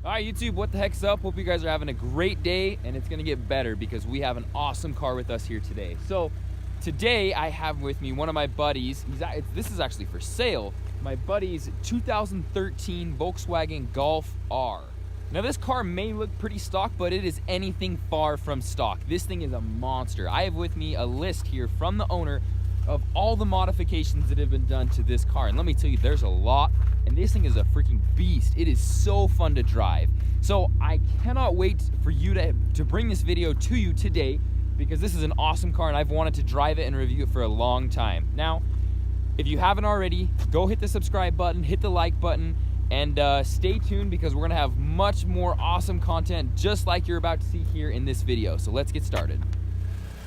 All right, YouTube, what the heck's up? Hope you guys are having a great day, and it's gonna get better because we have an awesome car with us here today. So today I have with me one of my buddies. This is actually for sale. My buddy's 2013 Volkswagen Golf R. Now this car may look pretty stock, but it is anything far from stock. This thing is a monster. I have with me a list here from the owner of all the modifications that have been done to this car. And let me tell you, there's a lot, and this thing is a freaking beast. It is so fun to drive. So I cannot wait for you to bring this video to you today because this is an awesome car and I've wanted to drive it and review it for a long time. Now, if you haven't already, go hit the subscribe button, hit the like button, and stay tuned because we're gonna have much more awesome content just like you're about to see here in this video. So let's get started.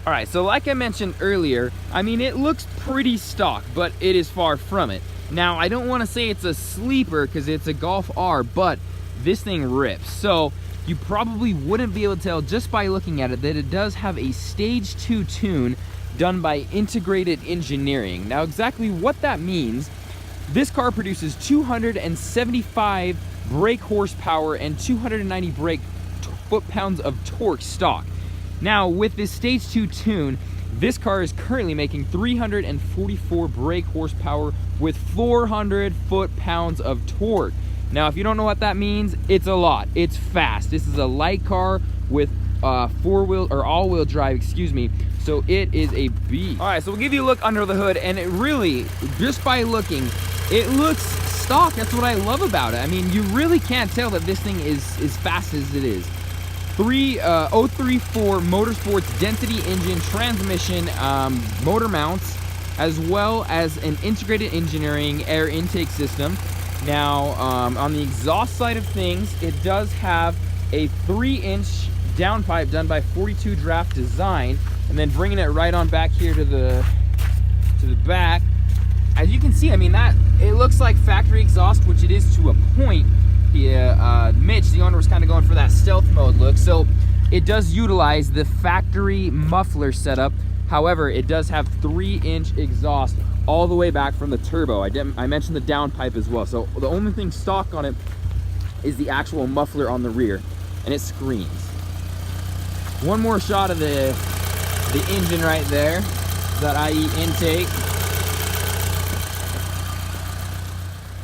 All right, so like I mentioned earlier, I mean, it looks pretty stock, but it is far from it. Now, I don't want to say it's a sleeper because it's a Golf R, but this thing rips. So you probably wouldn't be able to tell just by looking at it that it does have a Stage 2 tune done by Integrated Engineering. Now, exactly what that means, this car produces 275 brake horsepower and 290 brake foot-pounds of torque stock. Now, with this Stage 2 tune, this car is currently making 344 brake horsepower with 400 foot-pounds of torque. Now, if you don't know what that means, it's a lot. It's fast. This is a light car with four-wheel or all-wheel drive, excuse me. So it is a beast. All right, so we'll give you a look under the hood, and it really, just by looking, it looks stock. That's what I love about it. I mean, you really can't tell that this thing is as fast as it is. 034 Motorsports density engine, transmission, motor mounts, as well as an Integrated Engineering air intake system. Now, on the exhaust side of things, it does have a 3-inch downpipe done by 42 Draft Design, and then bringing it right on back here to the back. As you can see, I mean, that it looks like factory exhaust, which it is to a point. Mitch, the owner, was kind of going for that stealth mode look, so it does utilize the factory muffler setup. However, it does have 3-inch exhaust all the way back from the turbo. I mentioned the downpipe as well, so the only thing stock on it is the actual muffler on the rear, and it screams. One more shot of the engine right there, that IE intake.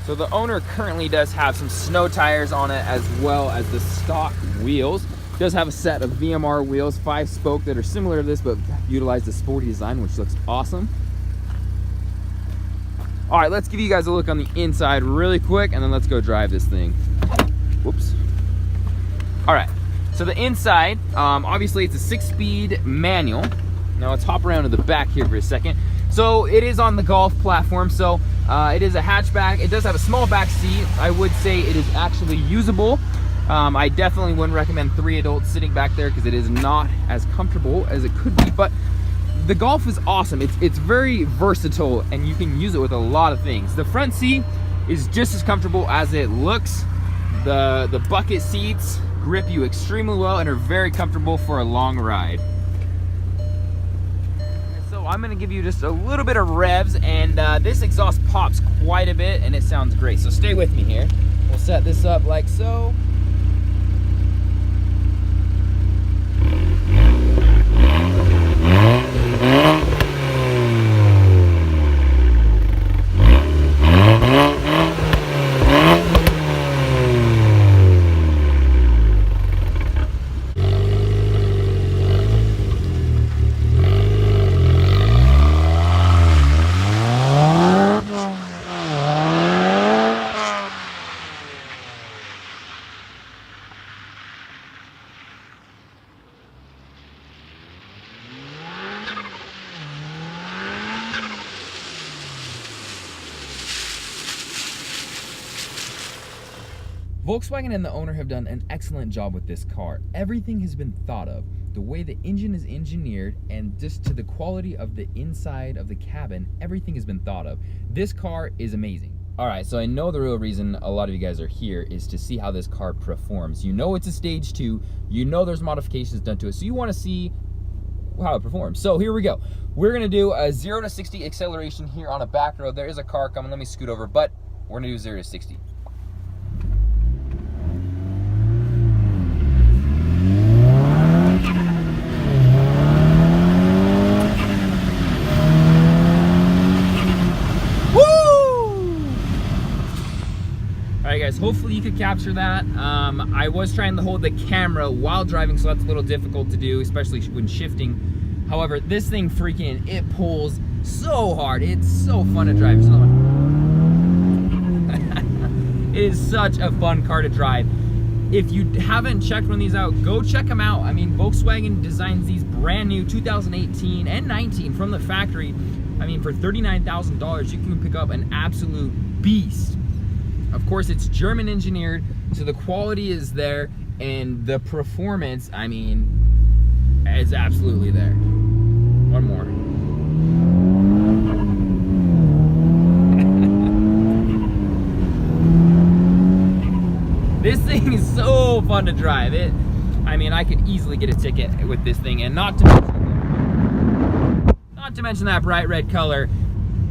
So the owner currently does have some snow tires on it as well as the stock wheels. It does have a set of VMR wheels, 5-spoke, that are similar to this but utilize the sporty design, which looks awesome. All right, let's give you guys a look on the inside really quick and then let's go drive this thing. Whoops. All right, so the inside, obviously it's a 6-speed manual. Now let's hop around to the back here for a second. So it is on the Golf platform, so it is a hatchback. It does have a small back seat. I would say it is actually usable. I definitely wouldn't recommend 3 adults sitting back there because it is not as comfortable as it could be, but the Golf is awesome. It's very versatile and you can use it with a lot of things. The front seat is just as comfortable as it looks. The bucket seats grip you extremely well and are very comfortable for a long ride. I'm gonna give you just a little bit of revs, and this exhaust pops quite a bit and it sounds great. So stay with me here. We'll set this up like so. Volkswagen and the owner have done an excellent job with this car. Everything has been thought of. The way the engine is engineered and just to the quality of the inside of the cabin, everything has been thought of. This car is amazing. All right, so I know the real reason a lot of you guys are here is to see how this car performs. You know it's a Stage 2, you know there's modifications done to it, so you want to see how it performs. So here we go. We're gonna do a 0 to 60 acceleration here on a back road. There is a car coming, let me scoot over, but we're gonna do 0 to 60. capture that. I was trying to hold the camera while driving, so that's a little difficult to do, especially when shifting. However, this thing freaking, it pulls so hard. It's so fun to drive. It is such a fun car to drive. If you haven't checked one of these out, go check them out. I mean, Volkswagen designs these brand new 2018 and 19 from the factory. I mean, for $39,000, you can pick up an absolute beast. Of course, it's German engineered, so the quality is there, and the performance, I mean, is absolutely there. One more. This thing is so fun to drive. I mean, I could easily get a ticket with this thing, and not to mention that bright red color.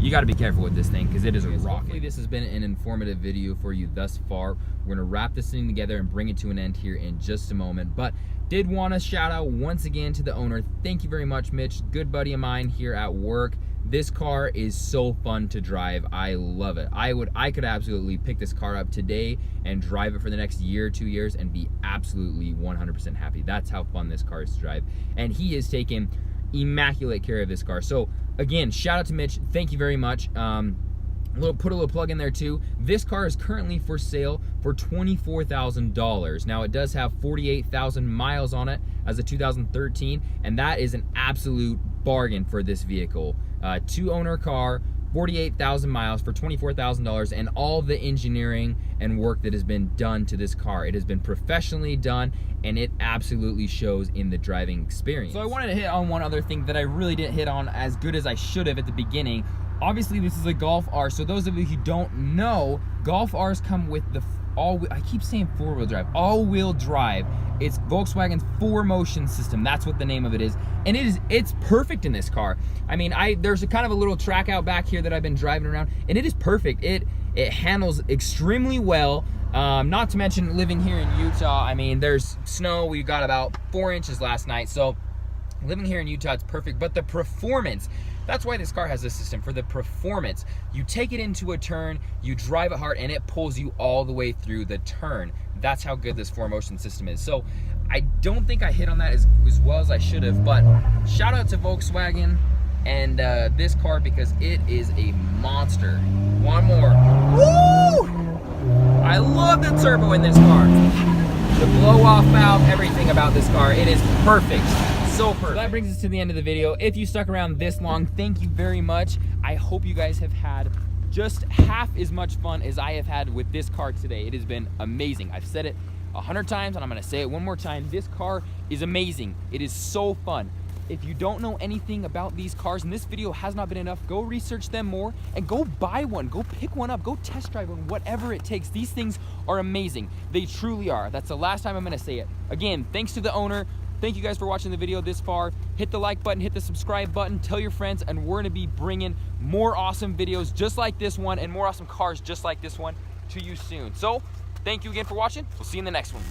You got to be careful with this thing because it is a rocket. Hopefully this has been an informative video for you thus far. We're gonna wrap this thing together and bring it to an end here in just a moment, but did want to shout out once again to the owner. Thank you very much, Mitch. Good buddy of mine here at work. This car is so fun to drive. I love it. I could absolutely pick this car up today and drive it for the next year, 2 years, and be absolutely 100% happy. That's how fun this car is to drive. And he is taking immaculate care of this car. So again, shout out to Mitch. Thank you very much. Put a little plug in there too. This car is currently for sale for $24,000. Now it does have 48,000 miles on it as a 2013, and that is an absolute bargain for this vehicle. Two owner car, 48,000 miles for $24,000, and all the engineering and work that has been done to this car. It has been professionally done, and it absolutely shows in the driving experience. So I wanted to hit on one other thing that I really didn't hit on as good as I should have at the beginning. Obviously, this is a Golf R, so those of you who don't know, Golf Rs come with the I keep saying four-wheel drive, all-wheel drive. It's Volkswagen's 4Motion system. That's what the name of it is, and it's perfect in this car. I mean, there's a kind of a little track out back here that I've been driving around, and it is perfect. It handles extremely well. Not to mention living here in Utah. I mean, there's snow. We got about 4 inches last night, so living here in Utah, it's perfect. But the performance, that's why this car has this system, for the performance. You take it into a turn, you drive it hard, and it pulls you all the way through the turn. That's how good this 4Motion system is. So I don't think I hit on that as well as I should have, but shout out to Volkswagen and this car, because it is a monster. One more. Woo! I love the turbo in this car. The blow-off valve, everything about this car, it is perfect. So perfect. So that brings us to the end of the video. If you stuck around this long, thank you very much. I hope you guys have had just half as much fun as I have had with this car today. It has been amazing. I've said it 100 times, and I'm gonna say it one more time. This car is amazing. It is so fun. If you don't know anything about these cars, and this video has not been enough, go research them more and go buy one. Go pick one up. Go test drive one, whatever it takes. These things are amazing. They truly are. That's the last time I'm gonna say it. Again, thanks to the owner. Thank you guys for watching the video this far. Hit the like button, hit the subscribe button, tell your friends, and we're gonna be bringing more awesome videos just like this one and more awesome cars just like this one to you soon. So, thank you again for watching. We'll see you in the next one.